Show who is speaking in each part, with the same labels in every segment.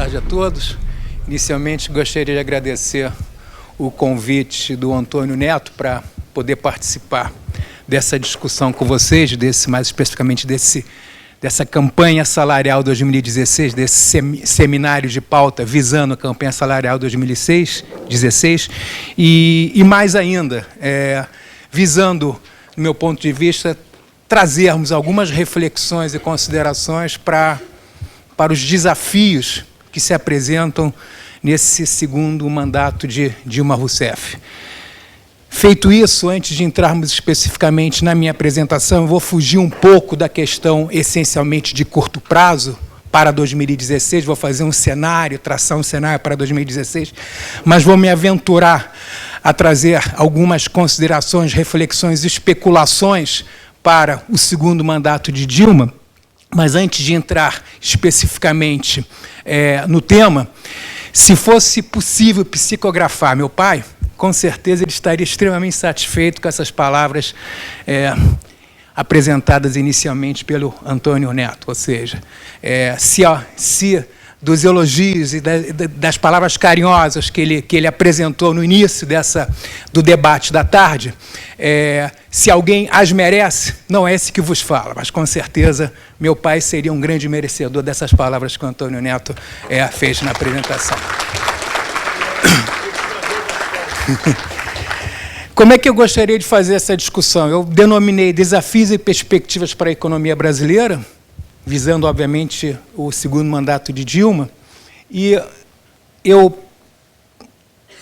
Speaker 1: tarde a todos. Inicialmente, gostaria de agradecer o convite do Antônio Neto para poder participar dessa discussão com vocês, mais especificamente dessa campanha salarial 2016, desse seminário de pauta visando a campanha salarial 2016, e mais ainda, visando, do meu ponto de vista, trazermos algumas reflexões e considerações para os desafios que se apresentam nesse segundo mandato de Dilma Rousseff. Feito isso, antes de entrarmos especificamente na minha apresentação, eu vou fugir um pouco da questão essencialmente de curto prazo para 2016, vou fazer um cenário, traçar um cenário para 2016, mas vou me aventurar a trazer algumas considerações, reflexões, especulações para o segundo mandato de Dilma. Mas antes de entrar especificamente no tema, se fosse possível psicografar meu pai, com certeza ele estaria extremamente satisfeito com essas palavras apresentadas inicialmente pelo Antônio Neto. Ou seja, se dos elogios e das palavras carinhosas que ele apresentou no início do debate da tarde, se alguém as merece, não é esse que vos fala, mas com certeza meu pai seria um grande merecedor dessas palavras que o Antônio Neto fez na apresentação. Como é que eu gostaria de fazer essa discussão? Eu denominei Desafios e Perspectivas para a Economia Brasileira, visando, obviamente, o segundo mandato de Dilma, e eu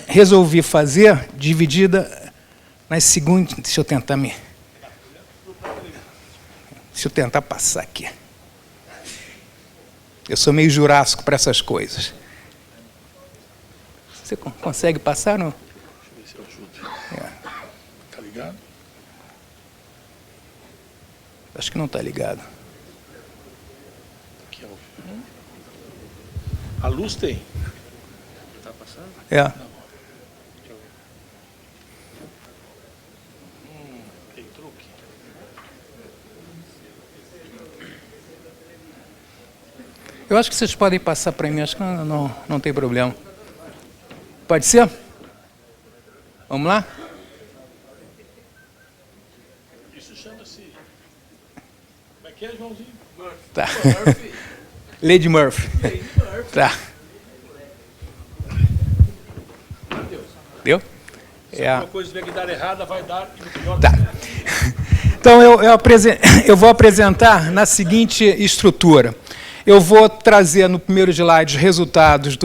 Speaker 1: resolvi fazer dividida nas seguintes... Deixa eu tentar passar aqui. Eu sou meio jurássico para essas coisas. Você consegue passar, não? Deixa eu ver se eu ajudo. Está ligado? Acho que não está ligado.
Speaker 2: A luz tem. Está passando?
Speaker 1: Tá
Speaker 2: Tem truque.
Speaker 1: Eu acho que vocês podem passar para mim, acho que não tem problema. Pode ser? Vamos lá?
Speaker 2: Isso chama-se... Como é que é, Joãozinho? Murphy.
Speaker 1: Tá. Lady Murphy. Tá. Deu?
Speaker 2: Se alguma coisa vier que dar errada, vai dar e no pior.
Speaker 1: Tá. Então, eu vou apresentar na seguinte estrutura. Eu vou trazer no primeiro slide os resultados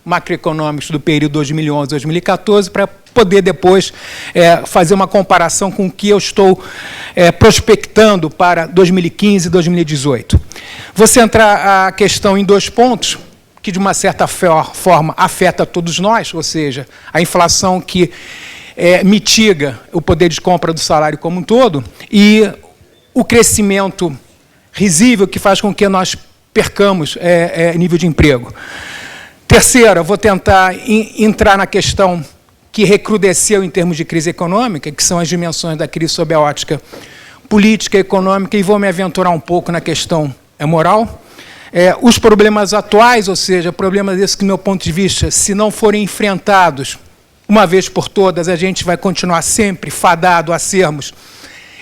Speaker 1: macroeconômicos do período 2011-2014 para poder depois fazer uma comparação com o que eu estou prospectando para 2015 e 2018. Vou centrar a questão em dois pontos que, de uma certa forma, afeta todos nós, ou seja, a inflação que mitiga o poder de compra do salário como um todo e o crescimento risível que faz com que nós percamos nível de emprego. Terceiro, eu vou tentar entrar na questão que recrudesceu em termos de crise econômica, que são as dimensões da crise sob a ótica política e econômica, e vou me aventurar um pouco na questão moral. Os problemas atuais, ou seja, problemas desses que, do meu ponto de vista, se não forem enfrentados uma vez por todas, a gente vai continuar sempre fadado a sermos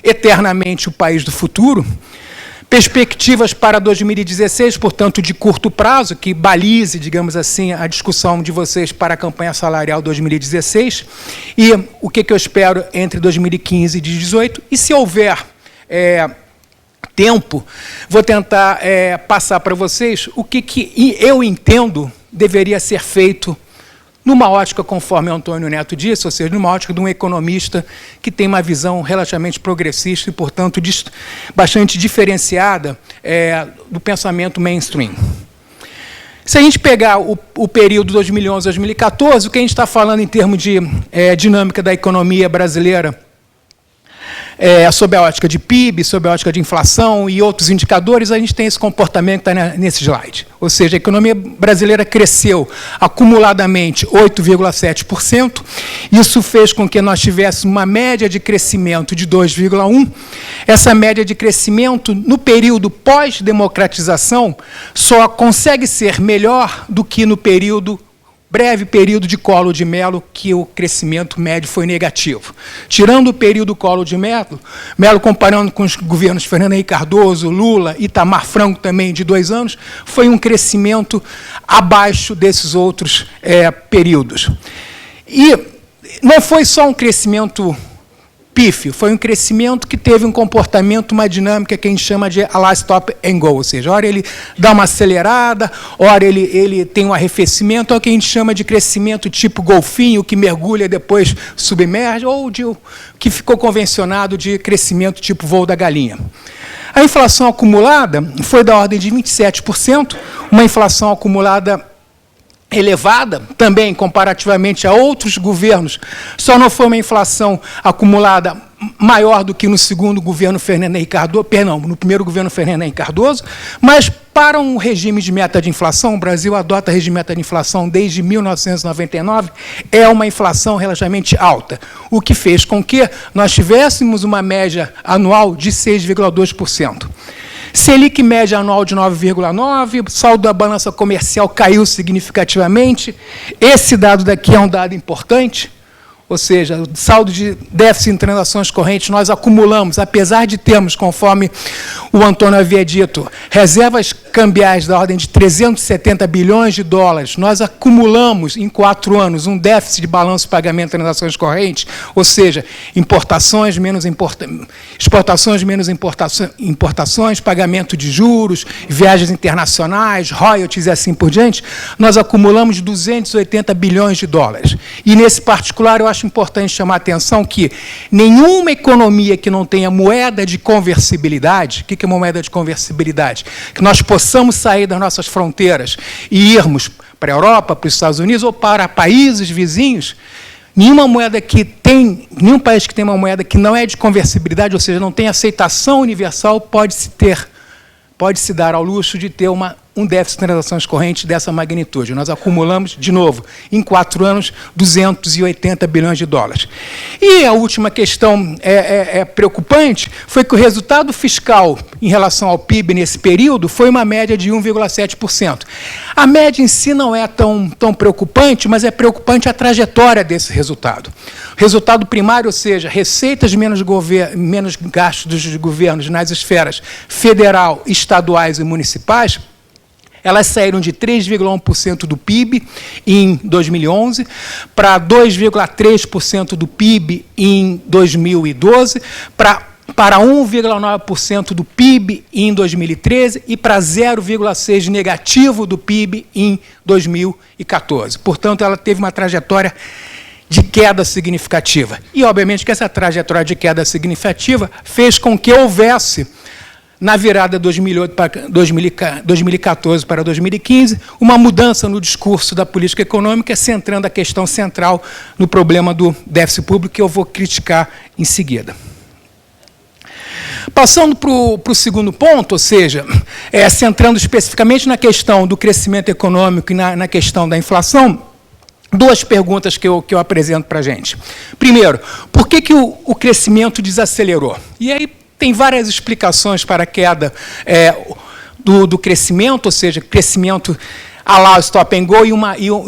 Speaker 1: eternamente o país do futuro. Perspectivas para 2016, portanto, de curto prazo, que balize, digamos assim, a discussão de vocês para a campanha salarial 2016, e o que eu espero entre 2015 e 2018, e se houver tempo, vou tentar passar para vocês o que eu entendo deveria ser feito numa ótica, conforme o Antônio Neto disse, ou seja, numa ótica de um economista que tem uma visão relativamente progressista e, portanto, bastante diferenciada do pensamento mainstream. Se a gente pegar o período 2011-2014, o que a gente está falando em termos de dinâmica da economia brasileira sob a ótica de PIB, sob a ótica de inflação e outros indicadores, a gente tem esse comportamento que está nesse slide. Ou seja, a economia brasileira cresceu acumuladamente 8,7%. Isso fez com que nós tivéssemos uma média de crescimento de 2,1%. Essa média de crescimento, no período pós-democratização, só consegue ser melhor do que no breve período de Collor de Mello, que o crescimento médio foi negativo. Tirando o período Collor de Mello, comparando com os governos Fernando Henrique Cardoso, Lula, Itamar Franco também, de 2 anos, foi um crescimento abaixo desses outros períodos. E não foi só um crescimento pífio, foi um crescimento que teve um comportamento, uma dinâmica que a gente chama de last stop and go, ou seja, ora ele dá uma acelerada, ora ele tem um arrefecimento, é o que a gente chama de crescimento tipo golfinho, que mergulha e depois submerge, ou que ficou convencionado de crescimento tipo voo da galinha. A inflação acumulada foi da ordem de 27%, uma inflação acumulada elevada, também comparativamente a outros governos, só não foi uma inflação acumulada maior do que no segundo governo Fernando Henrique Cardoso, perdão, no primeiro governo Fernando Henrique Cardoso, mas para um regime de meta de inflação, o Brasil adota regime de meta de inflação desde 1999, é uma inflação relativamente alta, o que fez com que nós tivéssemos uma média anual de 6,2%. Selic média anual de 9,9%, saldo da balança comercial caiu significativamente. Esse dado daqui é um dado importante, ou seja, o saldo de déficit em transações correntes, nós acumulamos, apesar de termos, conforme o Antônio havia dito, reservas cambiais da ordem de 370 bilhões de dólares, nós acumulamos em 4 anos um déficit de balanço de pagamento de transações correntes, ou seja, exportações menos importações, pagamento de juros, viagens internacionais, royalties e assim por diante, nós acumulamos 280 bilhões de dólares. E, nesse particular, eu acho importante chamar a atenção que nenhuma economia que não tenha moeda de conversibilidade, o que é uma moeda de conversibilidade? Que nós possamos sair das nossas fronteiras e irmos para a Europa, para os Estados Unidos ou para países vizinhos, nenhum país que tem uma moeda que não é de conversibilidade, ou seja, não tem aceitação universal, pode se dar ao luxo de ter um déficit de transações correntes dessa magnitude. Nós acumulamos, de novo, em 4 anos, 280 bilhões de dólares. E a última questão preocupante foi que o resultado fiscal em relação ao PIB nesse período foi uma média de 1,7%. A média em si não é tão preocupante, mas é preocupante a trajetória desse resultado. O resultado primário, ou seja, receitas menos gastos dos governos nas esferas federal, estaduais e municipais, elas saíram de 3,1% do PIB em 2011 para 2,3% do PIB em 2012, para 1,9% do PIB em 2013 e para 0,6% negativo do PIB em 2014. Portanto, ela teve uma trajetória de queda significativa. E, obviamente, que essa trajetória de queda significativa fez com que houvesse, na virada de 2014 para 2015, uma mudança no discurso da política econômica, centrando a questão central no problema do déficit público, que eu vou criticar em seguida. Passando para o segundo ponto, ou seja, centrando especificamente na questão do crescimento econômico e na questão da inflação, 2 perguntas que eu apresento para a gente. Primeiro, por que o crescimento desacelerou? E aí tem várias explicações para a queda do crescimento, ou seja, crescimento a lá stop and go e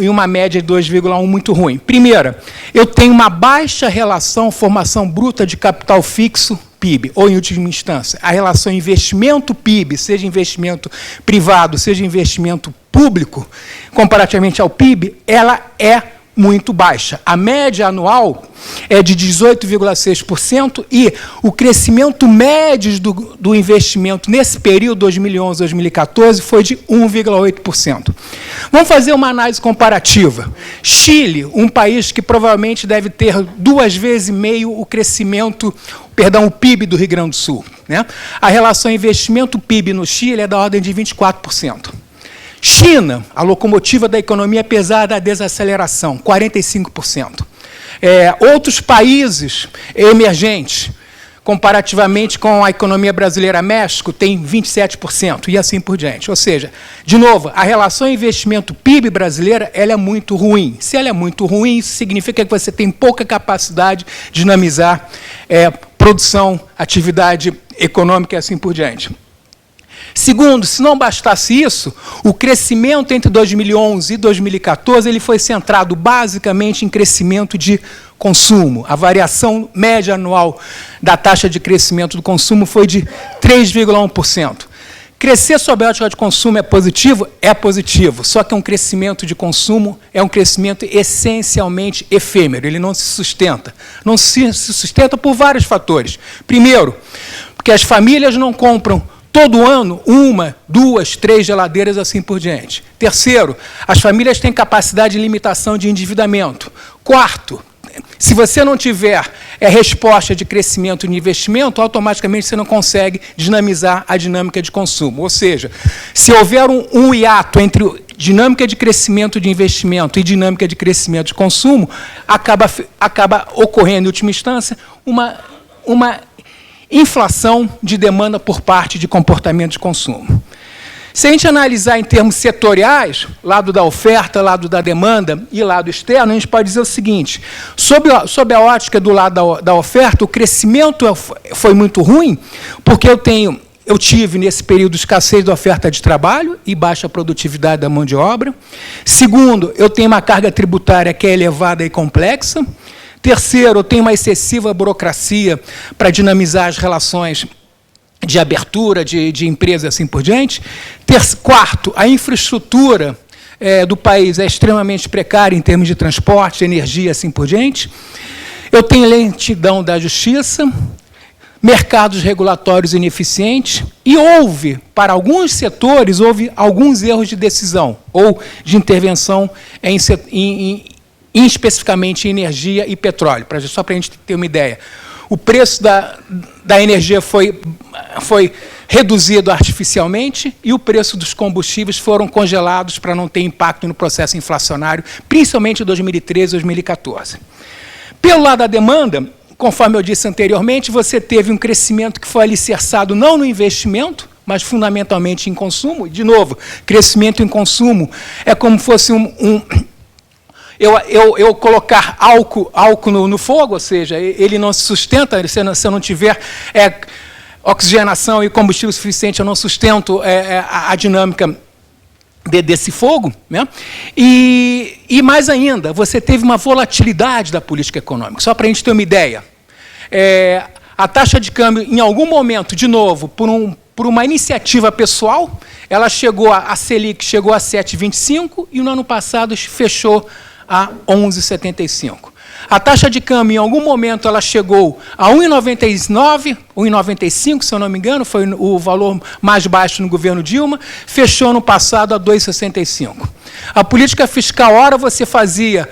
Speaker 1: uma média de 2,1 muito ruim. Primeira, eu tenho uma baixa relação formação bruta de capital fixo PIB, ou, em última instância, a relação investimento-PIB, seja investimento privado, seja investimento público, comparativamente ao PIB, ela é muito baixa. A média anual é de 18,6% e o crescimento médio do investimento nesse período, 2011-2014, foi de 1,8%. Vamos fazer uma análise comparativa. Chile, um país que provavelmente deve ter 2,5 vezes o crescimento, o PIB do Rio Grande do Sul, né? A relação investimento-PIB no Chile é da ordem de 24%. China, a locomotiva da economia, apesar da desaceleração, 45%. Outros países emergentes, comparativamente com a economia brasileira, México tem 27%, e assim por diante. Ou seja, de novo, a relação investimento-PIB brasileira ela é muito ruim. Se ela é muito ruim, isso significa que você tem pouca capacidade de dinamizar produção, atividade econômica e assim por diante. Segundo, se não bastasse isso, o crescimento entre 2011 e 2014 ele foi centrado basicamente em crescimento de consumo. A variação média anual da taxa de crescimento do consumo foi de 3,1%. Crescer sob a ótica de consumo é positivo? É positivo, só que um crescimento de consumo é um crescimento essencialmente efêmero, ele não se sustenta. Não se sustenta por vários fatores. Primeiro, porque as famílias não compram todo ano, 1, 2, 3 geladeiras, assim por diante. Terceiro, as famílias têm capacidade de limitação de endividamento. Quarto, se você não tiver resposta de crescimento de investimento, automaticamente você não consegue dinamizar a dinâmica de consumo. Ou seja, se houver um hiato entre dinâmica de crescimento de investimento e dinâmica de crescimento de consumo, acaba ocorrendo, em última instância, uma inflação de demanda por parte de comportamento de consumo. Se a gente analisar em termos setoriais, lado da oferta, lado da demanda e lado externo, a gente pode dizer o seguinte, sob a ótica do lado da oferta, o crescimento foi muito ruim, porque eu tive, nesse período, escassez da oferta de trabalho e baixa produtividade da mão de obra. Segundo, eu tenho uma carga tributária que é elevada e complexa. Terceiro, eu tenho uma excessiva burocracia para dinamizar as relações de abertura de empresas e assim por diante. Quarto, a infraestrutura do país é extremamente precária em termos de transporte, energia e assim por diante. Eu tenho lentidão da justiça, mercados regulatórios ineficientes e para alguns setores, houve alguns erros de decisão ou de intervenção especificamente em energia e petróleo, só para a gente ter uma ideia. O preço da energia foi reduzido artificialmente e o preço dos combustíveis foram congelados para não ter impacto no processo inflacionário, principalmente em 2013 e 2014. Pelo lado da demanda, conforme eu disse anteriormente, você teve um crescimento que foi alicerçado não no investimento, mas fundamentalmente em consumo. De novo, crescimento em consumo é como se fosse eu colocar álcool no fogo, ou seja, ele não se sustenta, se eu não tiver oxigenação e combustível suficiente, eu não sustento a dinâmica desse fogo, né? E mais ainda, você teve uma volatilidade da política econômica. Só para a gente ter uma ideia, a taxa de câmbio, em algum momento, de novo, por uma iniciativa pessoal, a Selic chegou a 7,25 e no ano passado fechou a 11,75. A taxa de câmbio, em algum momento, ela chegou a 1,99, 1,95, se eu não me engano, foi o valor mais baixo no governo Dilma, fechou no passado a 2,65. A política fiscal, ora você fazia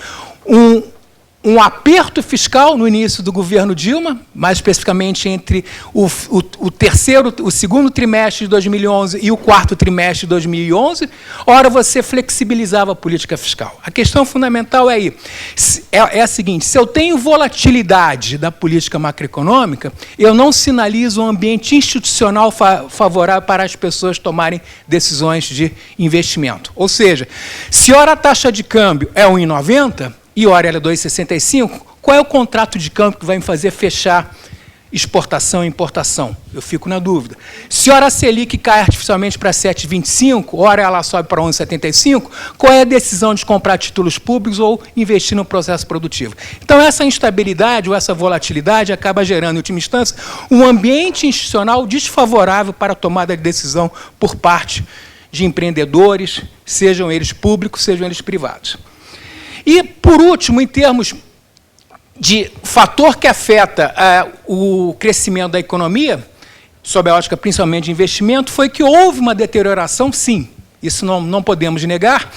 Speaker 1: um aperto fiscal no início do governo Dilma, mais especificamente entre o segundo trimestre de 2011 e o quarto trimestre de 2011, ora você flexibilizava a política fiscal. A questão fundamental é a seguinte, se eu tenho volatilidade da política macroeconômica, eu não sinalizo um ambiente institucional favorável para as pessoas tomarem decisões de investimento. Ou seja, se ora a taxa de câmbio é 1,90, e ora ela é 2,65, qual é o contrato de câmbio que vai me fazer fechar exportação e importação? Eu fico na dúvida. Se ora a Selic cai artificialmente para 7,25, ora ela sobe para 11,75, qual é a decisão de comprar títulos públicos ou investir no processo produtivo? Então, essa instabilidade ou essa volatilidade acaba gerando, em última instância, um ambiente institucional desfavorável para a tomada de decisão por parte de empreendedores, sejam eles públicos, sejam eles privados. E, por último, em termos de fator que afeta o crescimento da economia, sob a ótica principalmente de investimento, foi que houve uma deterioração, sim, isso não podemos negar,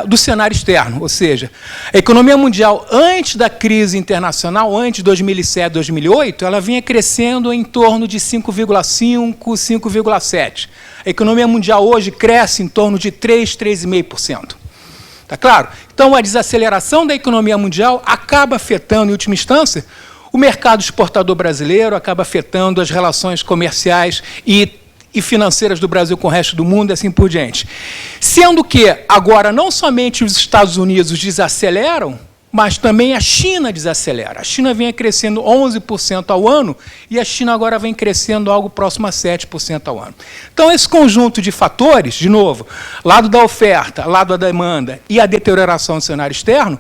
Speaker 1: do cenário externo. Ou seja, a economia mundial, antes da crise internacional, antes de 2007, 2008, ela vinha crescendo em torno de 5,5%, 5,7%. A economia mundial hoje cresce em torno de 3%, 3,5%. Está claro? Então, a desaceleração da economia mundial acaba afetando, em última instância, o mercado exportador brasileiro acaba afetando as relações comerciais e financeiras do Brasil com o resto do mundo e assim por diante. Sendo que, agora, não somente os Estados Unidos desaceleram, mas também a China desacelera. A China vem crescendo 11% ao ano e a China agora vem crescendo algo próximo a 7% ao ano. Então, esse conjunto de fatores, de novo, lado da oferta, lado da demanda e a deterioração do cenário externo,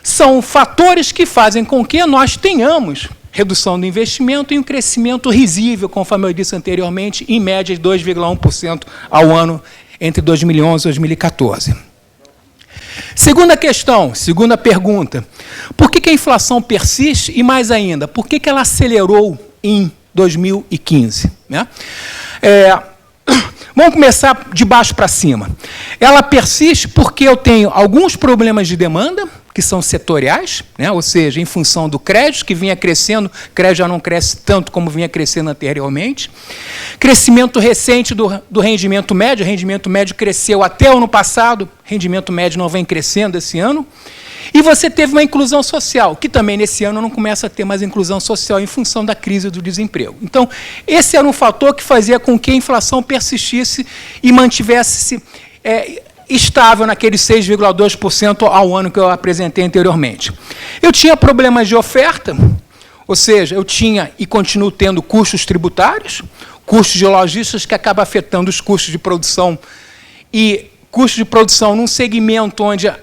Speaker 1: são fatores que fazem com que nós tenhamos redução do investimento e um crescimento risível, conforme eu disse anteriormente, em média de 2,1% ao ano entre 2011 e 2014. Segunda questão, segunda pergunta. Por que a inflação persiste e, mais ainda, por que ela acelerou em 2015? Né? Vamos começar de baixo para cima. Ela persiste porque eu tenho alguns problemas de demanda, que são setoriais, né? Ou seja, em função do crédito, que vinha crescendo, o crédito já não cresce tanto como vinha crescendo anteriormente. Crescimento recente do rendimento médio, o rendimento médio cresceu até o ano passado, o rendimento médio não vem crescendo esse ano. E você teve uma inclusão social, que também nesse ano não começa a ter mais inclusão social em função da crise do desemprego. Então, esse era um fator que fazia com que a inflação persistisse e mantivesse-se estável naqueles 6,2% ao ano que eu apresentei anteriormente. Eu tinha problemas de oferta, ou seja, eu tinha e continuo tendo custos tributários, custos de lojistas que acabam afetando os custos de produção e custos de produção num segmento onde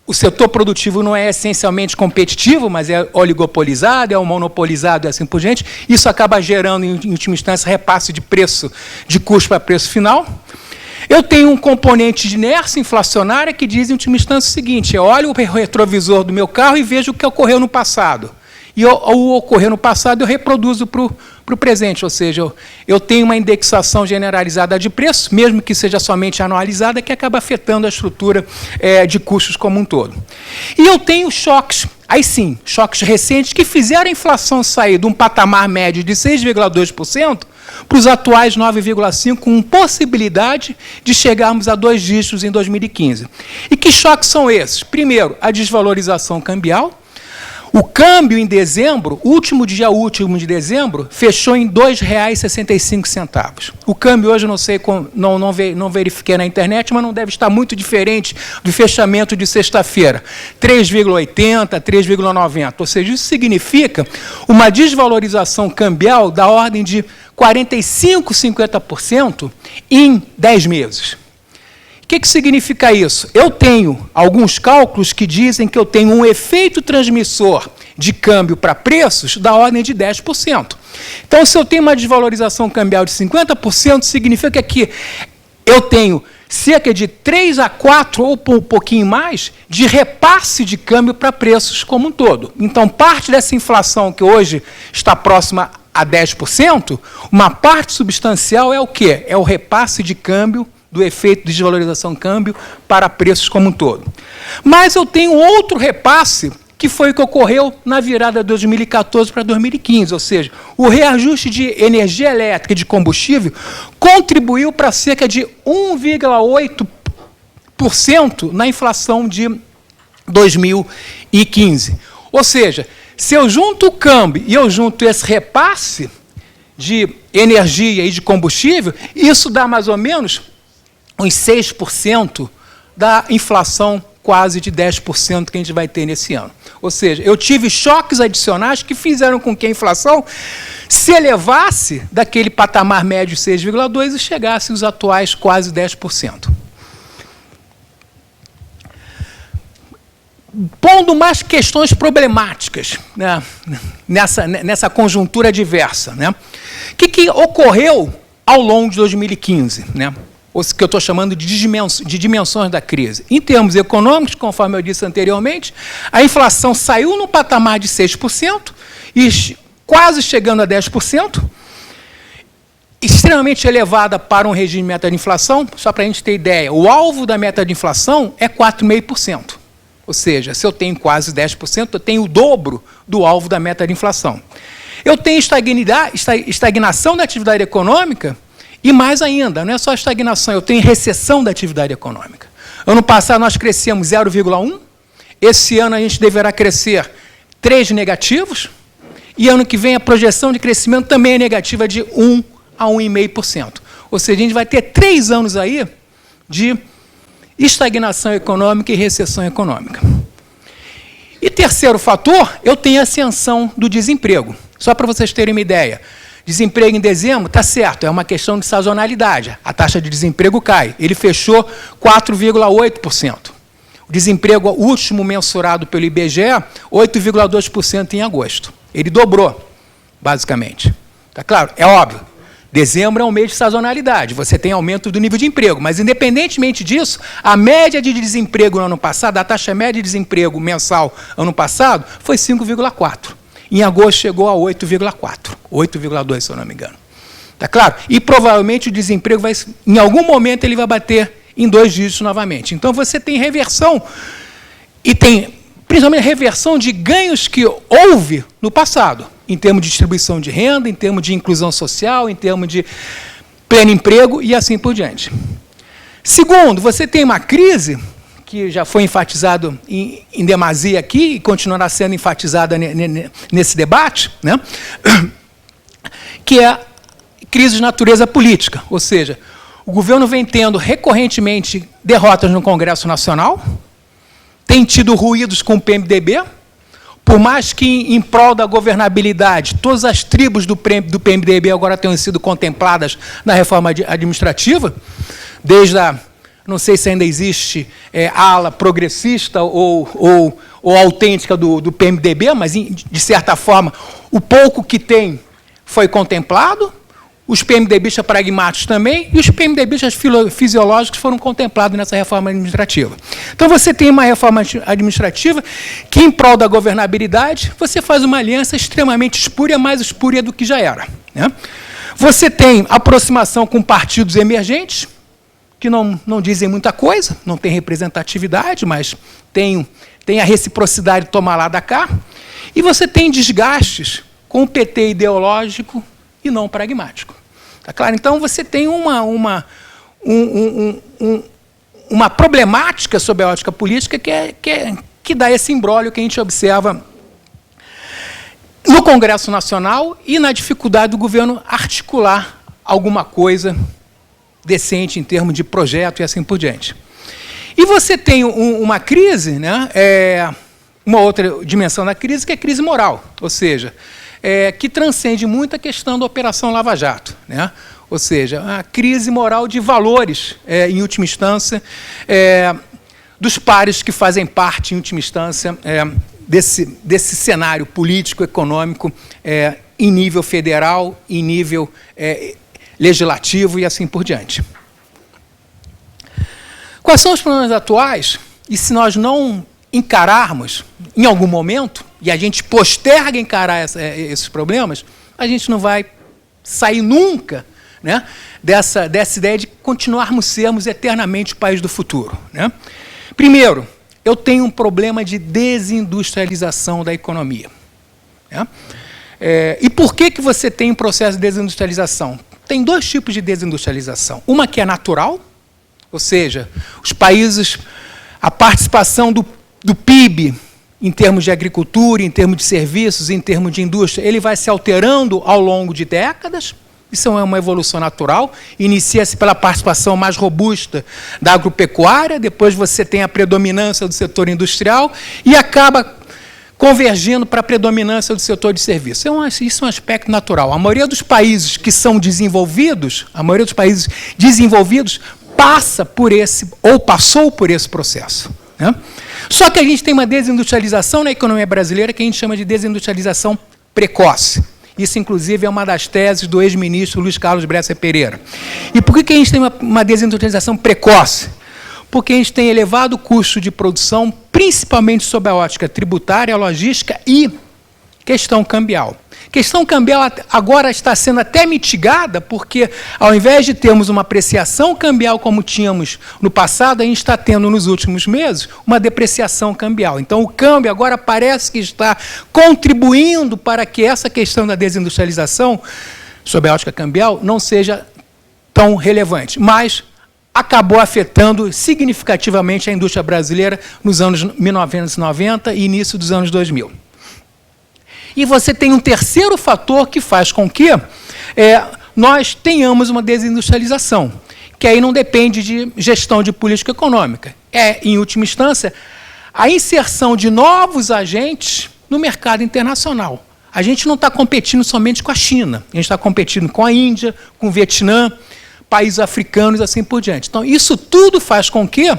Speaker 1: o setor produtivo não é essencialmente competitivo, mas é oligopolizado, é monopolizado e assim por diante. Isso acaba gerando, em última instância, repasse de preço, de custo para preço final. Eu tenho um componente de inércia inflacionária que diz, em última instância, o seguinte: eu olho o retrovisor do meu carro e vejo o que ocorreu no passado. E o ocorrer no passado eu reproduzo para o presente, ou seja, eu tenho uma indexação generalizada de preços, mesmo que seja somente anualizada, que acaba afetando a estrutura de custos como um todo. E eu tenho choques, aí sim, choques recentes, que fizeram a inflação sair de um patamar médio de 6,2% para os atuais 9,5%, com possibilidade de chegarmos a 2 dígitos em 2015. E que choques são esses? Primeiro, a desvalorização cambial. O câmbio em dezembro, último de dezembro, fechou em R$ 2,65. O câmbio hoje, não sei, não verifiquei na internet, mas não deve estar muito diferente do fechamento de sexta-feira. 3,80, 3,90. Ou seja, isso significa uma desvalorização cambial da ordem de 45%, 50% em 10 meses. O que significa isso? Eu tenho alguns cálculos que dizem que eu tenho um efeito transmissor de câmbio para preços da ordem de 10%. Então, se eu tenho uma desvalorização cambial de 50%, significa que eu tenho cerca de 3 a 4 ou um pouquinho mais de repasse de câmbio para preços como um todo. Então, parte dessa inflação que hoje está próxima a 10%, uma parte substancial é o quê? É o repasse de câmbio do efeito de desvalorização câmbio para preços como um todo. Mas eu tenho outro repasse, que foi o que ocorreu na virada de 2014 para 2015, ou seja, o reajuste de energia elétrica e de combustível contribuiu para cerca de 1,8% na inflação de 2015. Ou seja, se eu junto o câmbio e eu junto esse repasse de energia e de combustível, isso dá mais ou menos uns 6% da inflação quase de 10% que a gente vai ter nesse ano. Ou seja, eu tive choques adicionais que fizeram com que a inflação se elevasse daquele patamar médio de 6,2% e chegasse aos atuais quase 10%. Pondo mais questões problemáticas, né, nessa conjuntura diversa, né? O que ocorreu ao longo de 2015, né? O que eu estou chamando de dimensões da crise. Em termos econômicos, conforme eu disse anteriormente, a inflação saiu no patamar de 6% e quase chegando a 10%, extremamente elevada para um regime de meta de inflação. Só para a gente ter ideia, o alvo da meta de inflação é 4,5%. Ou seja, se eu tenho quase 10%, eu tenho o dobro do alvo da meta de inflação. Eu tenho estagnação da atividade econômica. E mais ainda, não é só estagnação, eu tenho recessão da atividade econômica. Ano passado nós crescemos 0,1%, esse ano a gente deverá crescer 3 negativos, e ano que vem a projeção de crescimento também é negativa de 1 a 1,5%. Ou seja, a gente vai ter 3 anos aí de estagnação econômica e recessão econômica. E terceiro fator, eu tenho a ascensão do desemprego. Só para vocês terem uma ideia, desemprego em dezembro, está certo, é uma questão de sazonalidade. A taxa de desemprego cai. Ele fechou 4,8%. O desemprego último mensurado pelo IBGE, 8,2% em agosto. Ele dobrou, basicamente. Tá claro? É óbvio. Dezembro é um mês de sazonalidade. Você tem aumento do nível de emprego. Mas, independentemente disso, a média de desemprego no ano passado, a taxa média de desemprego mensal ano passado, foi 5,4%. Em agosto chegou a 8,4%. 8,2%, se eu não me engano. Tá claro? E, provavelmente, o desemprego vai, em algum momento, ele vai bater em 2 dígitos novamente. Então, você tem reversão, e tem, principalmente, reversão de ganhos que houve no passado, em termos de distribuição de renda, em termos de inclusão social, em termos de pleno emprego e assim por diante. Segundo, você tem uma crise, que já foi enfatizado em demasia aqui, e continuará sendo enfatizada nesse debate, né? Que é a crise de natureza política, ou seja, o governo vem tendo recorrentemente derrotas no Congresso Nacional, tem tido ruídos com o PMDB, por mais que em prol da governabilidade, todas as tribos do PMDB agora tenham sido contempladas na reforma administrativa, desde a, não sei se ainda existe a ala progressista ou autêntica do PMDB, mas, de certa forma, o pouco que tem foi contemplado, os PMDBistas pragmáticos também, e os PMDBistas fisiológicos foram contemplados nessa reforma administrativa. Então, você tem uma reforma administrativa que, em prol da governabilidade, você faz uma aliança extremamente espúria, mais espúria do que já era, né? Você tem aproximação com partidos emergentes, que não dizem muita coisa, não tem representatividade, mas tem a reciprocidade de tomar lá da cá, e você tem desgastes com o PT ideológico e não pragmático. Tá claro? Então, você tem uma problemática sob a ótica política que dá esse imbróglio que a gente observa no Congresso Nacional e na dificuldade do governo articular alguma coisa decente em termos de projeto e assim por diante. E você tem uma crise, né, uma outra dimensão da crise, que é a crise moral, ou seja, que transcende muito a questão da Operação Lava Jato, né? Ou seja, a crise moral de valores, em última instância, dos pares que fazem parte, em última instância, desse cenário político, econômico, em nível federal, em nível legislativo e assim por diante. Quais são os problemas atuais? E se nós não encararmos, em algum momento, e a gente posterga encarar esses problemas, a gente não vai sair nunca, né, dessa ideia de continuarmos sermos eternamente o país do futuro, né? Primeiro, eu tenho um problema de desindustrialização da economia, né? E por que você tem um processo de desindustrialização? Tem 2 tipos de desindustrialização. Uma que é natural, ou seja, os países, a participação do PIB, em termos de agricultura, em termos de serviços, em termos de indústria, ele vai se alterando ao longo de décadas. Isso é uma evolução natural. Inicia-se pela participação mais robusta da agropecuária, depois você tem a predominância do setor industrial e acaba convergindo para a predominância do setor de serviços. Isso é um aspecto natural. A maioria dos países que são desenvolvidos, passa por esse, ou passou por esse processo, né? Só que a gente tem uma desindustrialização na economia brasileira que a gente chama de desindustrialização precoce. Isso, inclusive, é uma das teses do ex-ministro Luiz Carlos Bresser Pereira. E por que a gente tem uma desindustrialização precoce? Porque a gente tem elevado custo de produção, principalmente sob a ótica tributária, logística e questão cambial. Questão cambial agora está sendo até mitigada, porque, ao invés de termos uma apreciação cambial como tínhamos no passado, a gente está tendo, nos últimos meses, uma depreciação cambial. Então, o câmbio agora parece que está contribuindo para que essa questão da desindustrialização, sob a ótica cambial, não seja tão relevante. Mas acabou afetando significativamente a indústria brasileira nos anos 1990 e início dos anos 2000. E você tem um terceiro fator que faz com que nós tenhamos uma desindustrialização, que aí não depende de gestão de política econômica. Em última instância, a inserção de novos agentes no mercado internacional. A gente não está competindo somente com a China, a gente está competindo com a Índia, com o Vietnã, países africanos e assim por diante. Então, isso tudo faz com que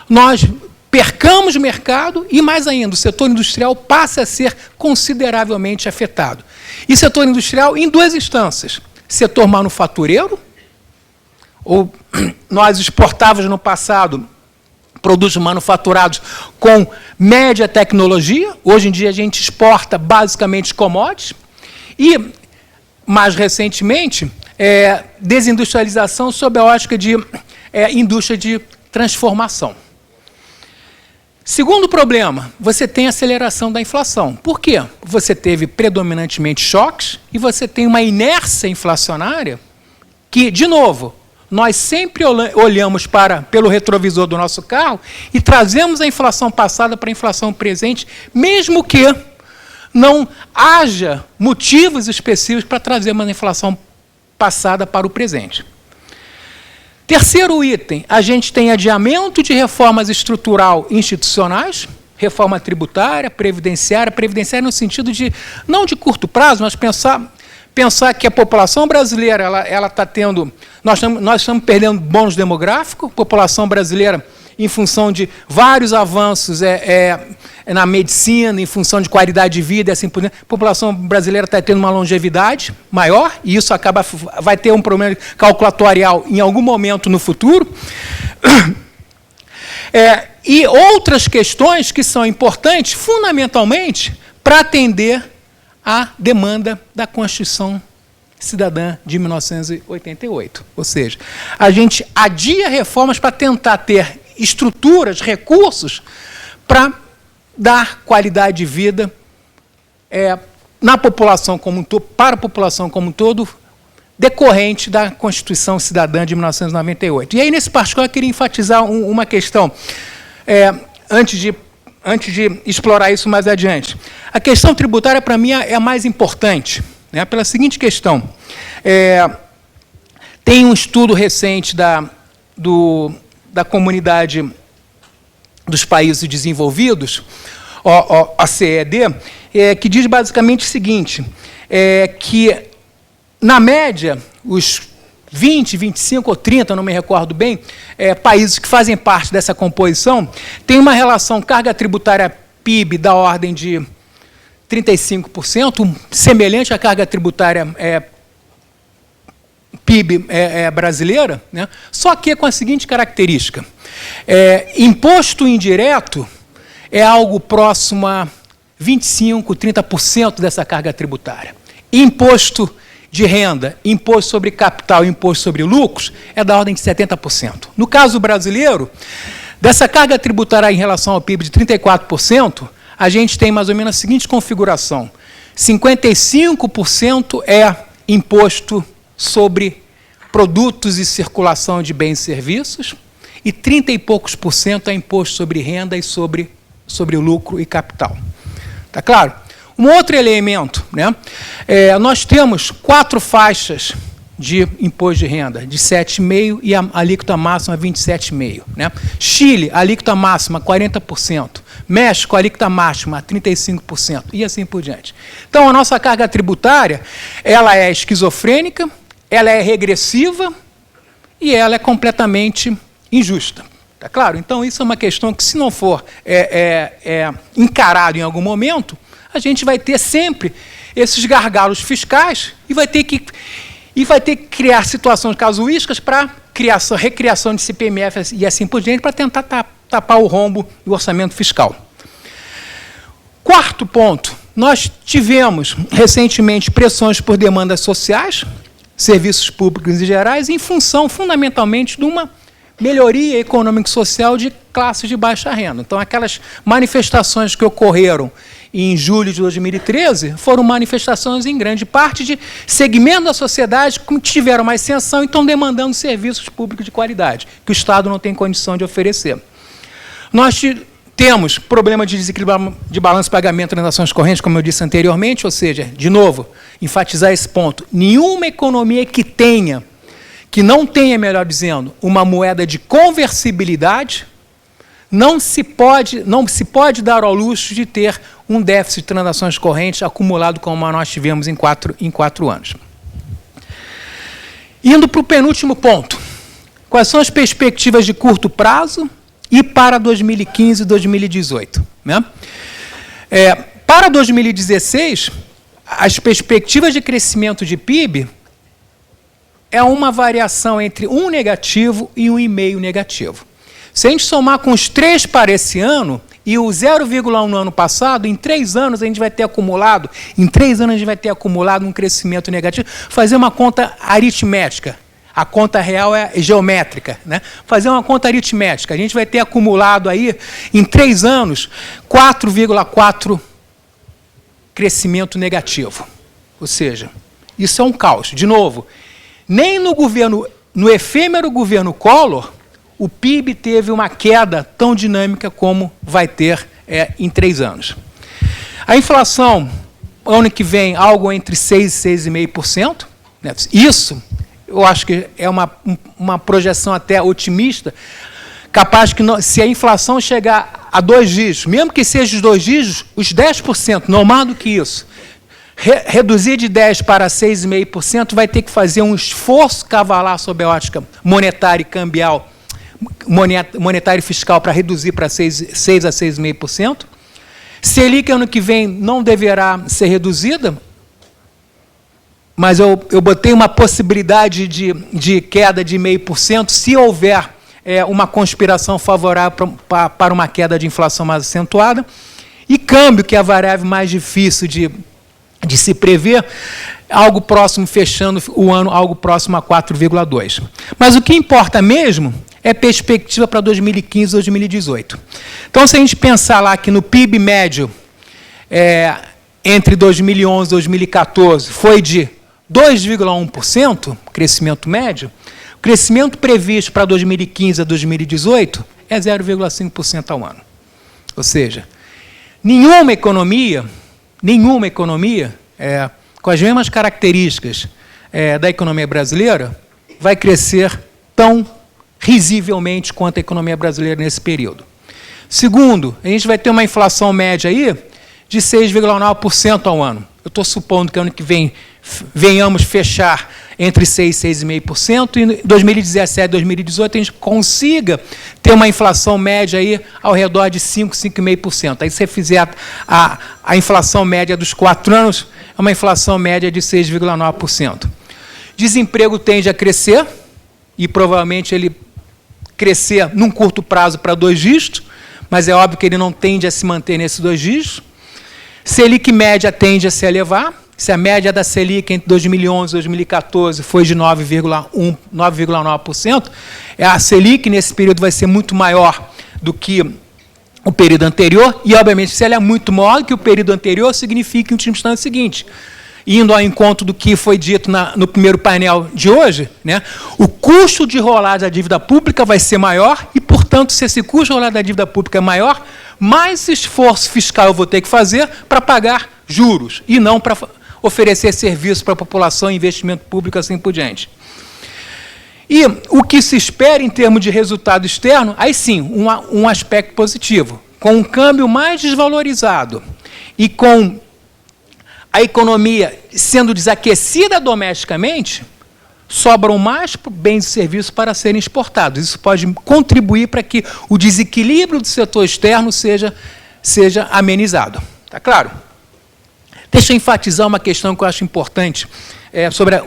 Speaker 1: nós percamos o mercado e, mais ainda, o setor industrial passe a ser consideravelmente afetado. E setor industrial em duas instâncias. Setor manufatureiro, ou nós exportávamos no passado produtos manufaturados com média tecnologia. Hoje em dia a gente exporta basicamente commodities. E, mais recentemente, desindustrialização sob a ótica de indústria de transformação. Segundo problema, você tem aceleração da inflação. Por quê? Você teve predominantemente choques e você tem uma inércia inflacionária que, de novo, nós sempre olhamos pelo retrovisor do nosso carro e trazemos a inflação passada para a inflação presente, mesmo que não haja motivos específicos para trazer uma inflação passada para o presente. Terceiro item, a gente tem adiamento de reformas estrutural institucionais, reforma tributária, previdenciária no sentido de, não de curto prazo, mas pensar que a população brasileira, ela está tendo, nós estamos perdendo bônus demográfico, população brasileira, em função de vários avanços na medicina, em função de qualidade de vida, e assim por diante, a população brasileira está tendo uma longevidade maior, e isso vai ter um problema calculatorial em algum momento no futuro. E outras questões que são importantes, fundamentalmente, para atender à demanda da Constituição Cidadã de 1988. Ou seja, a gente adia reformas para tentar ter estruturas, recursos, para dar qualidade de vida na população como um todo, para a população como um todo, decorrente da Constituição Cidadã de 1998. E aí, nesse particular, eu queria enfatizar uma questão, antes de explorar isso mais adiante. A questão tributária, para mim, é a mais importante, né, pela seguinte questão. Tem um estudo recente da comunidade dos países desenvolvidos, OCDE, que diz basicamente o seguinte, que, na média, os 20, 25 ou 30, não me recordo bem, países que fazem parte dessa composição, têm uma relação carga tributária PIB da ordem de 35%, semelhante à carga tributária PIB brasileira, né? Só que com a seguinte característica. Imposto indireto é algo próximo a 25%, 30% dessa carga tributária. Imposto de renda, imposto sobre capital, imposto sobre lucros, é da ordem de 70%. No caso brasileiro, dessa carga tributária em relação ao PIB de 34%, a gente tem mais ou menos a seguinte configuração. 55% é imposto sobre produtos e circulação de bens e serviços, e 30 e poucos por cento é imposto sobre renda e sobre lucro e capital. Está claro? Um outro elemento, né? Nós temos 4 faixas de imposto de renda, de 7,5% e a alíquota máxima 27,5%. Né? Chile, alíquota máxima 40%. México, alíquota máxima 35%. E assim por diante. Então, a nossa carga tributária, ela é esquizofrênica, ela é regressiva e ela é completamente injusta. Tá claro? Então, isso é uma questão que, se não for encarado em algum momento, a gente vai ter sempre esses gargalos fiscais e vai ter que criar situações casuísticas para recriação de CPMF e assim por diante, para tentar tapar o rombo do orçamento fiscal. Quarto ponto, nós tivemos recentemente pressões por demandas sociais, serviços públicos em gerais, em função fundamentalmente de uma melhoria econômico-social de classes de baixa renda. Então, aquelas manifestações que ocorreram em julho de 2013 foram manifestações, em grande parte, de segmentos da sociedade que tiveram mais ascensão e estão demandando serviços públicos de qualidade, que o Estado não tem condição de oferecer. Nós Temos problema de desequilíbrio de balanço de pagamento de transações correntes, como eu disse anteriormente, ou seja, de novo, enfatizar esse ponto. Nenhuma economia que não tenha, melhor dizendo, uma moeda de conversibilidade, não se pode dar ao luxo de ter um déficit de transações correntes acumulado como nós tivemos em quatro anos. Indo para o penúltimo ponto. Quais são as perspectivas de curto prazo e para 2015 e 2018? Né? Para 2016, as perspectivas de crescimento de PIB é uma variação entre 1 negativo e 1,5 negativo. Se a gente somar com os 3 para esse ano e o 0,1 no ano passado, em 3 anos a gente vai ter acumulado, um crescimento negativo. Fazer uma conta aritmética. A conta real é geométrica, né? Fazer uma conta aritmética. A gente vai ter acumulado aí, em 3 anos, 4,4 crescimento negativo. Ou seja, isso é um caos. De novo, nem no efêmero governo Collor, o PIB teve uma queda tão dinâmica como vai ter em 3 anos. A inflação, ano que vem, algo entre 6% e 6,5%. Né? Isso, eu acho que é uma projeção até otimista, capaz que, se a inflação chegar a 2 dígitos, mesmo que seja os 2 dígitos, os 10%, não mais do que isso, reduzir de 10% para 6,5%, vai ter que fazer um esforço cavalar sob a ótica monetária e cambial, monetário e fiscal para reduzir para 6 a 6,5%. Selic, ano que vem, não deverá ser reduzida, mas eu botei uma possibilidade de queda de 0,5% se houver uma conspiração favorável para uma queda de inflação mais acentuada. E câmbio, que é a variável mais difícil de se prever, algo próximo, fechando o ano, algo próximo a 4,2%. Mas o que importa mesmo é perspectiva para 2015 e 2018. Então, se a gente pensar lá que no PIB médio, entre 2011 e 2014, foi de 2,1%, crescimento médio, o crescimento previsto para 2015 a 2018 é 0,5% ao ano. Ou seja, nenhuma economia, com as mesmas características da economia brasileira, vai crescer tão risivelmente quanto a economia brasileira nesse período. Segundo, a gente vai ter uma inflação média aí de 6,9% ao ano. Eu estou supondo que ano que vem venhamos fechar entre 6% e 6,5%, e em 2017 e 2018 a gente consiga ter uma inflação média aí ao redor de 5%, 5,5%. Aí, se você fizer a inflação média dos 4 anos, é uma inflação média de 6,9%. Desemprego tende a crescer, e provavelmente ele crescer num curto prazo para 2 dígitos, mas é óbvio que ele não tende a se manter nesses 2 dígitos. Selic média tende a se elevar. Se a média da Selic entre 2011 e 2014 foi de 9,9%, a Selic nesse período vai ser muito maior do que o período anterior, e, obviamente, se ela é muito maior do que o período anterior, significa, em última instância, o seguinte: indo ao encontro do que foi dito no primeiro painel de hoje, né, o custo de rolar da dívida pública vai ser maior e, portanto, se esse custo de rolar da dívida pública é maior, mais esforço fiscal eu vou ter que fazer para pagar juros e não para oferecer serviços para a população, investimento público, assim por diante. E o que se espera em termos de resultado externo, aí sim, um aspecto positivo. Com um câmbio mais desvalorizado e com a economia sendo desaquecida domesticamente, sobram mais bens e serviços para serem exportados. Isso pode contribuir para que o desequilíbrio do setor externo seja amenizado. Está claro? Deixa eu enfatizar uma questão que eu acho importante, sobre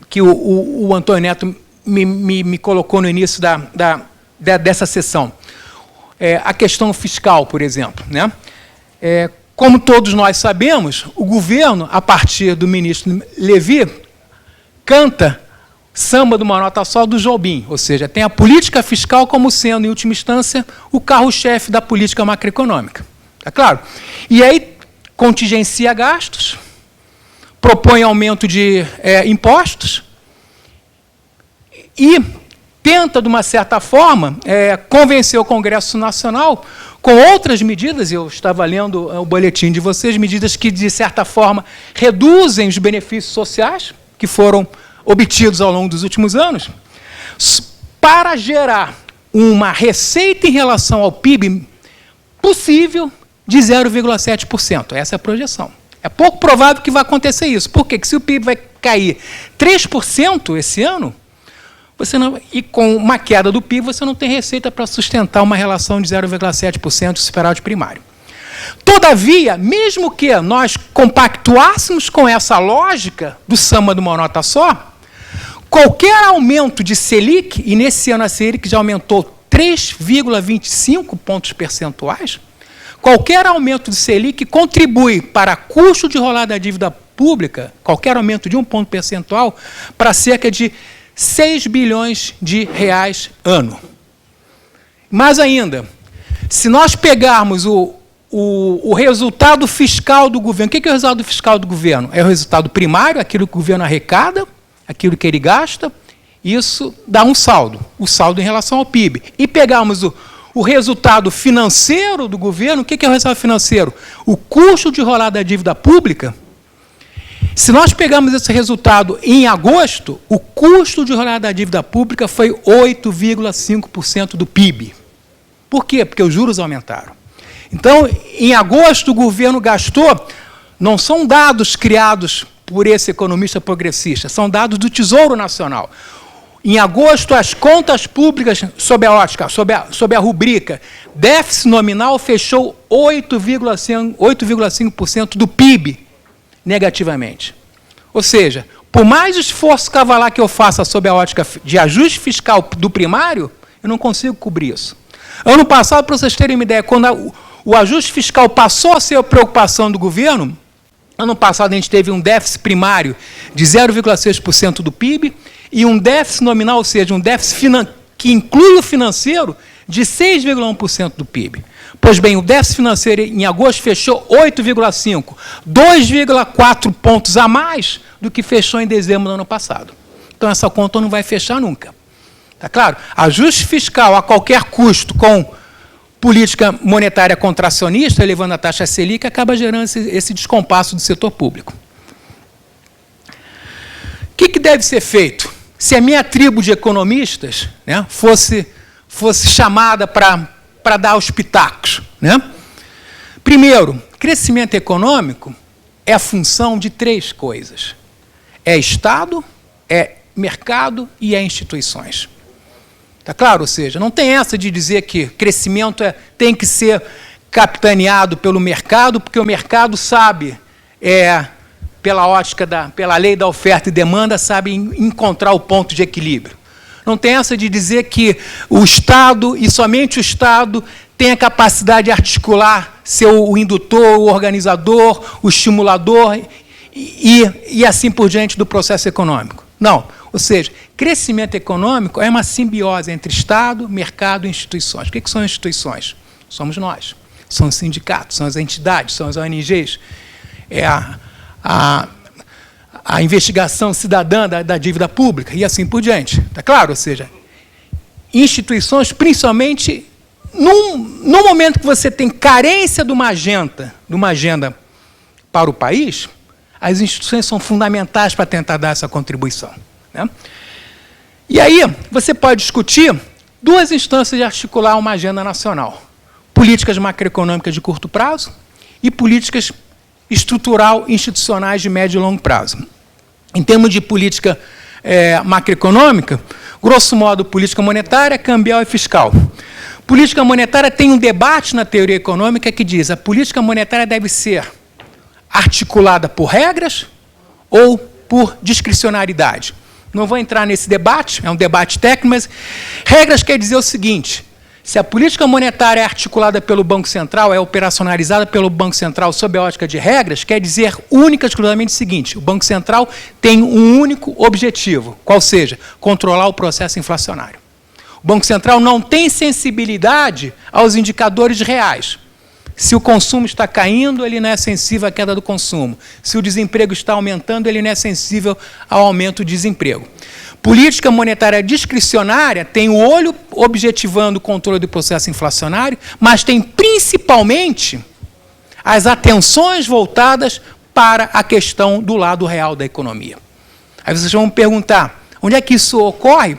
Speaker 1: que o Antônio Neto me colocou no início dessa sessão. A questão fiscal, por exemplo. Né? Como todos nós sabemos, o governo, a partir do ministro Levi, canta samba de uma nota só do Jobim, ou seja, tem a política fiscal como sendo, em última instância, o carro-chefe da política macroeconômica. Está claro? E aí contingencia gastos, propõe aumento de impostos e tenta, de uma certa forma, convencer o Congresso Nacional com outras medidas, eu estava lendo o boletim de vocês, medidas que, de certa forma, reduzem os benefícios sociais que foram obtidos ao longo dos últimos anos, para gerar uma receita em relação ao PIB possível de 0,7%. Essa é a projeção. É pouco provável que vai acontecer isso. Por quê? Porque se o PIB vai cair 3% esse ano, e com uma queda do PIB, você não tem receita para sustentar uma relação de 0,7% de superávit primário. Todavia, mesmo que nós compactuássemos com essa lógica do samba de uma nota só, qualquer aumento de Selic, e nesse ano a Selic já aumentou 3,25 pontos percentuais, qualquer aumento de Selic contribui para custo de rolada da dívida pública, qualquer aumento de 1 ponto percentual, para cerca de 6 bilhões de reais ano. Mais ainda, se nós pegarmos o resultado fiscal do governo, o que é o resultado fiscal do governo? É o resultado primário, aquilo que o governo arrecada, aquilo que ele gasta, isso dá um saldo, o saldo em relação ao PIB. E pegarmos o resultado financeiro do governo, o que é o resultado financeiro? O custo de rolada da dívida pública. Se nós pegarmos esse resultado em agosto, o custo de rolada da dívida pública foi 8,5% do PIB. Por quê? Porque os juros aumentaram. Então, em agosto, o governo gastou, não são dados criados por esse economista progressista, são dados do Tesouro Nacional. Em agosto, as contas públicas, sob a ótica, sob a rubrica déficit nominal, fechou 8,5% do PIB negativamente. Ou seja, por mais esforço cavalar que eu faça sob a ótica de ajuste fiscal do primário, eu não consigo cobrir isso. Ano passado, para vocês terem uma ideia, quando o ajuste fiscal passou a ser a preocupação do governo, ano passado a gente teve um déficit primário de 0,6% do PIB e um déficit nominal, ou seja, um déficit que inclui o financeiro, de 6,1% do PIB. Pois bem, o déficit financeiro em agosto fechou 8,5%, 2,4 pontos a mais do que fechou em dezembro do ano passado. Então, essa conta não vai fechar nunca. Está claro? Ajuste fiscal a qualquer custo com política monetária contracionista, elevando a taxa Selic, acaba gerando esse descompasso do setor público. O que deve ser feito? Se a minha tribo de economistas, né, fosse chamada para dar os pitacos, né? Primeiro, crescimento econômico é a função de 3 coisas. É Estado, é mercado e é instituições. Está claro? Ou seja, não tem essa de dizer que crescimento tem que ser capitaneado pelo mercado, porque o mercado sabe, pela ótica, pela lei da oferta e demanda, sabe encontrar o ponto de equilíbrio. Não tem essa de dizer que o Estado, e somente o Estado, tem a capacidade de articular ser o indutor, o organizador, o estimulador e assim por diante do processo econômico. Não. Ou seja, crescimento econômico é uma simbiose entre Estado, mercado e instituições. O que são instituições? Somos nós. São os sindicatos, são as entidades, são as ONGs. É a investigação cidadã da dívida pública e assim por diante. Está claro? Ou seja, instituições, principalmente no momento que você tem carência de uma agenda para o país, as instituições são fundamentais para tentar dar essa contribuição. Né? E aí, você pode discutir 2 instâncias de articular uma agenda nacional. Políticas macroeconômicas de curto prazo e políticas estrutural institucionais de médio e longo prazo. Em termos de política macroeconômica, grosso modo, política monetária, cambial e fiscal. Política monetária tem um debate na teoria econômica que diz que a política monetária deve ser articulada por regras ou por discricionariedade. Não vou entrar nesse debate, é um debate técnico, mas regras quer dizer o seguinte: se a política monetária é articulada pelo Banco Central, é operacionalizada pelo Banco Central sob a ótica de regras, quer dizer única e exclusivamente o seguinte: o Banco Central tem um único objetivo, qual seja, controlar o processo inflacionário. O Banco Central não tem sensibilidade aos indicadores reais. Se o consumo está caindo, ele não é sensível à queda do consumo. Se o desemprego está aumentando, ele não é sensível ao aumento do desemprego. Política monetária discricionária tem o olho objetivando o controle do processo inflacionário, mas tem principalmente as atenções voltadas para a questão do lado real da economia. Aí vocês vão me perguntar, onde é que isso ocorre?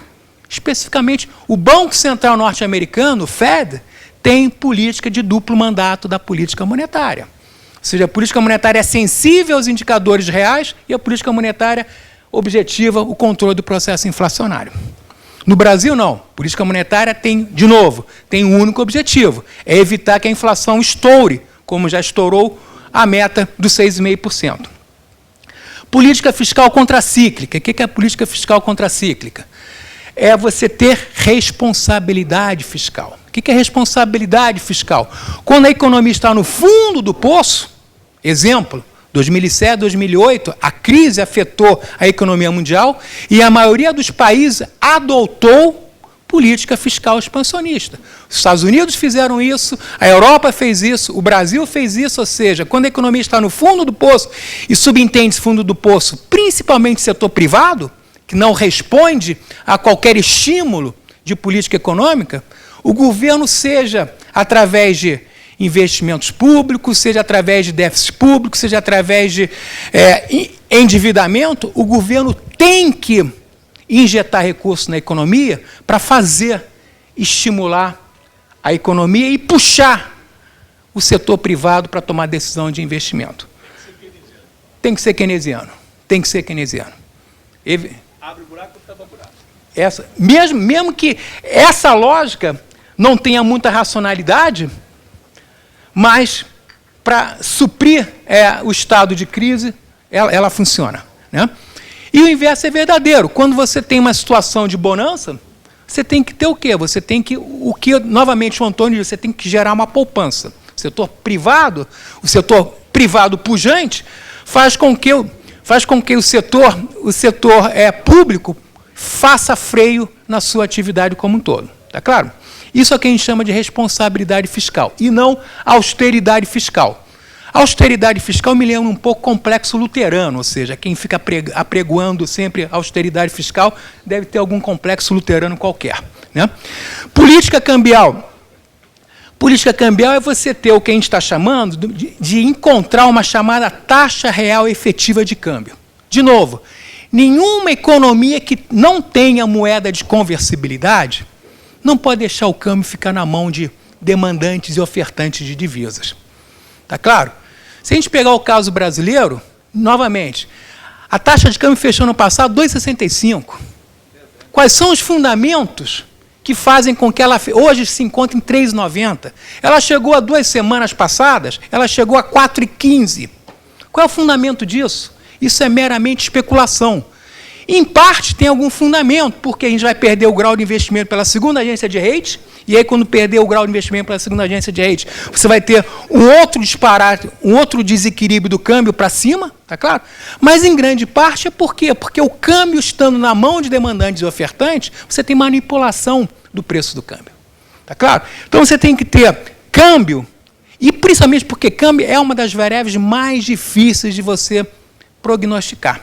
Speaker 1: Especificamente, o Banco Central norte-americano, o Fed, tem política de duplo mandato da política monetária. Ou seja, a política monetária é sensível aos indicadores reais e a política monetária objetiva o controle do processo inflacionário. No Brasil, não. A política monetária tem, de novo, tem um único objetivo, é evitar que a inflação estoure, como já estourou a meta dos 6,5%. Política fiscal contracíclica. O que é a política fiscal contracíclica? É você ter responsabilidade fiscal. O que é responsabilidade fiscal? Quando a economia está no fundo do poço, exemplo, 2007, 2008, a crise afetou a economia mundial e a maioria dos países adotou política fiscal expansionista. Os Estados Unidos fizeram isso, a Europa fez isso, o Brasil fez isso, ou seja, quando a economia está no fundo do poço, e subentende-se fundo do poço, principalmente o setor privado, que não responde a qualquer estímulo de política econômica, o governo, seja através de investimentos públicos, seja através de déficit público, seja através de endividamento, o governo tem que injetar recursos na economia para estimular a economia e puxar o setor privado para tomar decisão de investimento. Tem que ser keynesiano. Tem que ser keynesiano.
Speaker 2: Abre o buraco ou tapa o buraco?
Speaker 1: Mesmo que essa lógica não tenha muita racionalidade, mas para suprir o estado de crise, ela funciona, né? E o inverso é verdadeiro. Quando você tem uma situação de bonança, você tem que ter o quê? Você tem que, novamente o Antônio disse, você tem que gerar uma poupança. O setor privado pujante, faz com que o setor público faça freio na sua atividade como um todo. Tá claro? Isso é o que a gente chama de responsabilidade fiscal, e não austeridade fiscal. A austeridade fiscal me lembra um pouco complexo luterano, ou seja, quem fica apregoando sempre austeridade fiscal deve ter algum complexo luterano qualquer, né? Política cambial. Política cambial é você ter o que a gente está chamando de encontrar uma chamada taxa real efetiva de câmbio. De novo, nenhuma economia que não tenha moeda de conversibilidade não pode deixar o câmbio ficar na mão de demandantes e ofertantes de divisas. Tá claro? Se a gente pegar o caso brasileiro, novamente, a taxa de câmbio fechou no passado 2,65. Quais são os fundamentos que fazem com que ela hoje se encontre em 3,90? Ela chegou há 2 semanas passadas, ela chegou a 4,15. Qual é o fundamento disso? Isso é meramente especulação. Em parte tem algum fundamento, porque a gente vai perder o grau de investimento pela segunda agência de rate, e aí quando perder o grau de investimento pela segunda agência de rate, você vai ter um outro disparate, um outro desequilíbrio do câmbio para cima, tá claro? Mas em grande parte é por quê? Porque o câmbio estando na mão de demandantes e ofertantes, você tem manipulação do preço do câmbio. Tá claro? Então você tem que ter câmbio, e principalmente porque câmbio é uma das variáveis mais difíceis de você prognosticar.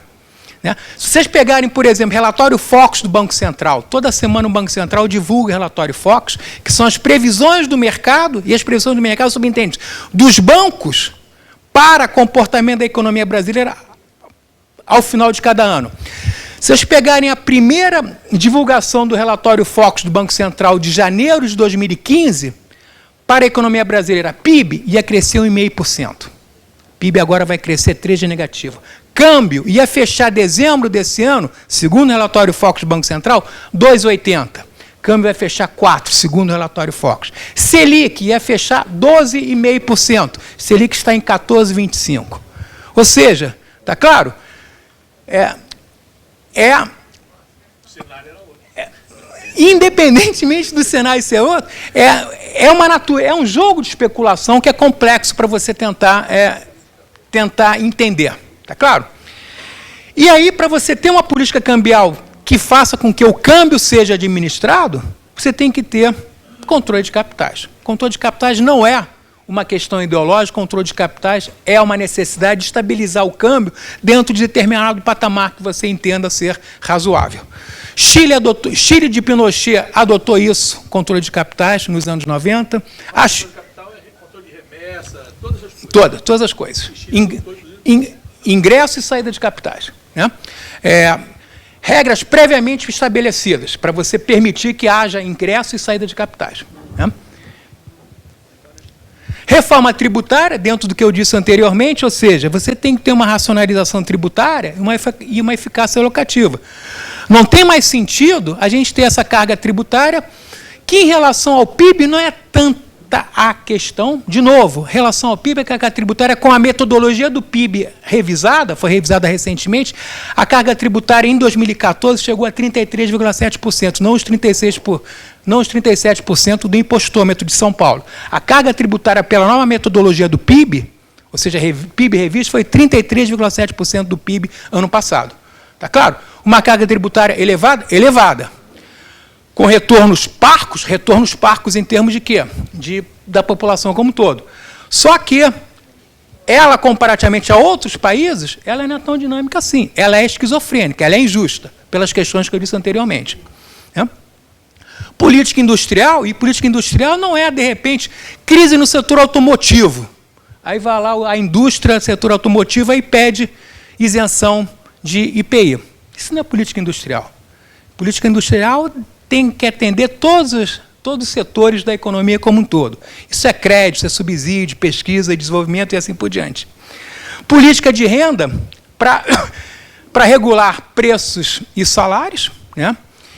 Speaker 1: Né? Se vocês pegarem, por exemplo, relatório Focus do Banco Central, toda semana o Banco Central divulga relatório Focus, que são as previsões do mercado, e as previsões do mercado subentendem dos bancos para comportamento da economia brasileira ao final de cada ano. Se vocês pegarem a primeira divulgação do relatório Focus do Banco Central de janeiro de 2015, para a economia brasileira, PIB ia crescer 1,5%. PIB agora vai crescer 3% de negativo. Câmbio ia fechar dezembro desse ano, segundo o relatório Focus do Banco Central, 2,80. Câmbio vai fechar 4%, segundo o relatório Focus. Selic ia fechar 12,5%. Selic está em 14,25%. Ou seja, está claro? Independentemente do cenário ser outro, é um jogo de especulação que é complexo para você tentar entender. Tá claro? E aí, para você ter uma política cambial que faça com que o câmbio seja administrado, você tem que ter controle de capitais. Controle de capitais não é uma questão ideológica, controle de capitais é uma necessidade de estabilizar o câmbio dentro de determinado patamar que você entenda ser razoável. Chile de Pinochet adotou isso, controle de capitais, nos anos 90.
Speaker 2: Controle de capital é controle de remessa, todas as coisas.
Speaker 1: Todas as coisas. Ingresso e saída de capitais. Né? Regras previamente estabelecidas para você permitir que haja ingresso e saída de capitais. Né? Reforma tributária, dentro do que eu disse anteriormente, ou seja, você tem que ter uma racionalização tributária e uma eficácia alocativa. Não tem mais sentido a gente ter essa carga tributária que, em relação ao PIB, não é tanta a questão. De novo, em relação ao PIB, a carga tributária, com a metodologia do PIB revisada, foi revisada recentemente, a carga tributária em 2014 chegou a 33,7%, não os 37% do impostômetro de São Paulo. A carga tributária pela nova metodologia do PIB, ou seja, PIB revisto, foi 33,7% do PIB ano passado. Está claro? Uma carga tributária elevada, com retornos parcos em termos de quê? Da população como um todo. Só que ela, comparativamente a outros países, ela não é tão dinâmica assim. Ela é esquizofrênica, ela é injusta, pelas questões que eu disse anteriormente. Né? Política industrial não é, de repente, crise no setor automotivo. Aí vai lá a indústria, setor automotivo, e pede isenção de IPI. Isso não é política industrial. Política industrial tem que atender todos os setores da economia como um todo. Isso é crédito, isso é subsídio, pesquisa e desenvolvimento e assim por diante. Política de renda para regular preços e salários. Né?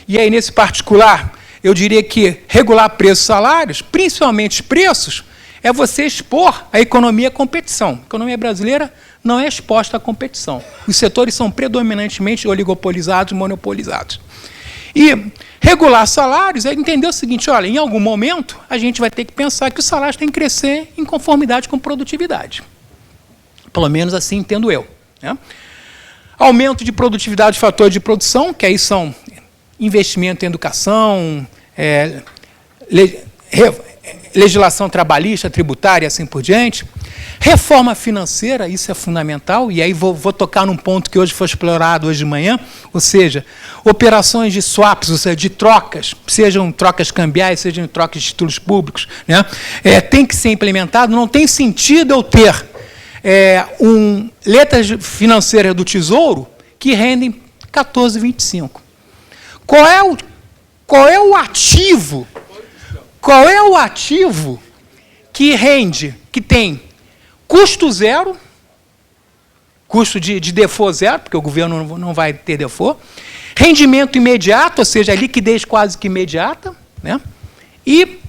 Speaker 1: E aí, nesse particular, eu diria que regular preços e salários, principalmente preços, é você expor a economia à competição. A economia brasileira não é exposta à competição. Os setores são predominantemente oligopolizados, monopolizados. E regular salários é entender o seguinte, olha, em algum momento a gente vai ter que pensar que os salários têm que crescer em conformidade com produtividade. Pelo menos assim entendo eu. Né? Aumento de produtividade de fatores de produção, que aí são investimento em educação, legislação trabalhista, tributária e assim por diante. Reforma financeira, isso é fundamental, e aí vou tocar num ponto que hoje foi explorado hoje de manhã, ou seja, operações de swaps, ou seja, de trocas, sejam trocas cambiais, sejam trocas de títulos públicos, né? Tem que ser implementado, não tem sentido eu ter letras financeiras do Tesouro que rendem 14,25. Qual é o ativo? Qual é o ativo que rende, que tem custo zero, custo de default zero, porque o governo não vai ter default, rendimento imediato, ou seja, a liquidez quase que imediata, né? E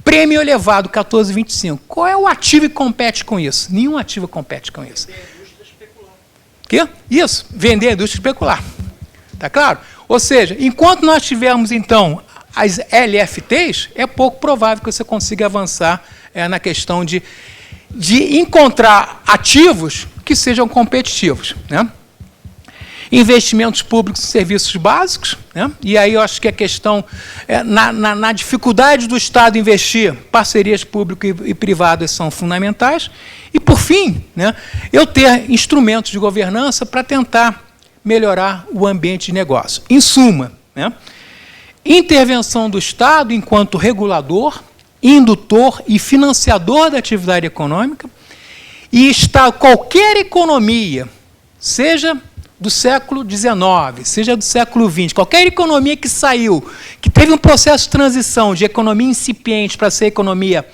Speaker 1: prêmio elevado, 14,25. Qual é o ativo que compete com isso? Nenhum ativo compete com isso. Vender a indústria especular. Quê? Isso, vender a indústria especular. Está claro? Ou seja, enquanto nós tivermos, então, as LFTs, é pouco provável que você consiga avançar na questão de encontrar ativos que sejam competitivos. Né? Investimentos públicos em serviços básicos, né? E aí eu acho que a questão, na dificuldade do Estado investir, parcerias públicas e privadas são fundamentais. E, por fim, né, eu ter instrumentos de governança para tentar melhorar o ambiente de negócio. Em suma, né, intervenção do Estado enquanto regulador, indutor e financiador da atividade econômica, e qualquer economia, seja do século XIX, seja do século XX, qualquer economia que saiu, que teve um processo de transição de economia incipiente para ser economia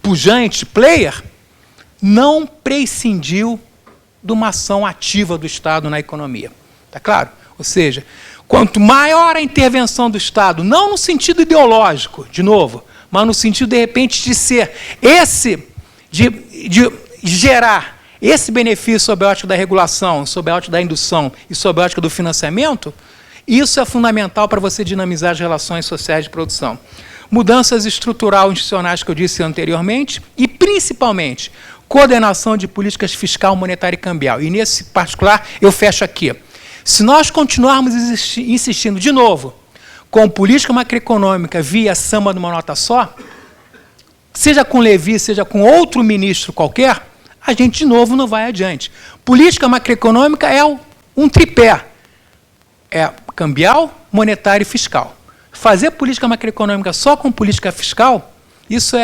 Speaker 1: pujante, player, não prescindiu de uma ação ativa do Estado na economia. Está claro? Ou seja, quanto maior a intervenção do Estado, não no sentido ideológico, de novo, mas no sentido, de repente, de ser de gerar esse benefício sob a ótica da regulação, sob a ótica da indução e sob a ótica do financiamento, isso é fundamental para você dinamizar as relações sociais de produção. Mudanças estruturais institucionais que eu disse anteriormente e, principalmente, coordenação de políticas fiscal, monetária e cambial. E, nesse particular, eu fecho aqui. Se nós continuarmos insistindo, de novo, com política macroeconômica via samba de uma nota só, seja com Levi, seja com outro ministro qualquer, a gente, de novo, não vai adiante. Política macroeconômica é um tripé. É cambial, monetária e fiscal. Fazer política macroeconômica só com política fiscal, isso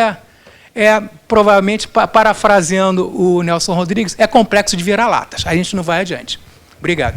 Speaker 1: provavelmente, parafraseando o Nelson Rodrigues, é complexo de vira-latas. A gente não vai adiante. Obrigado.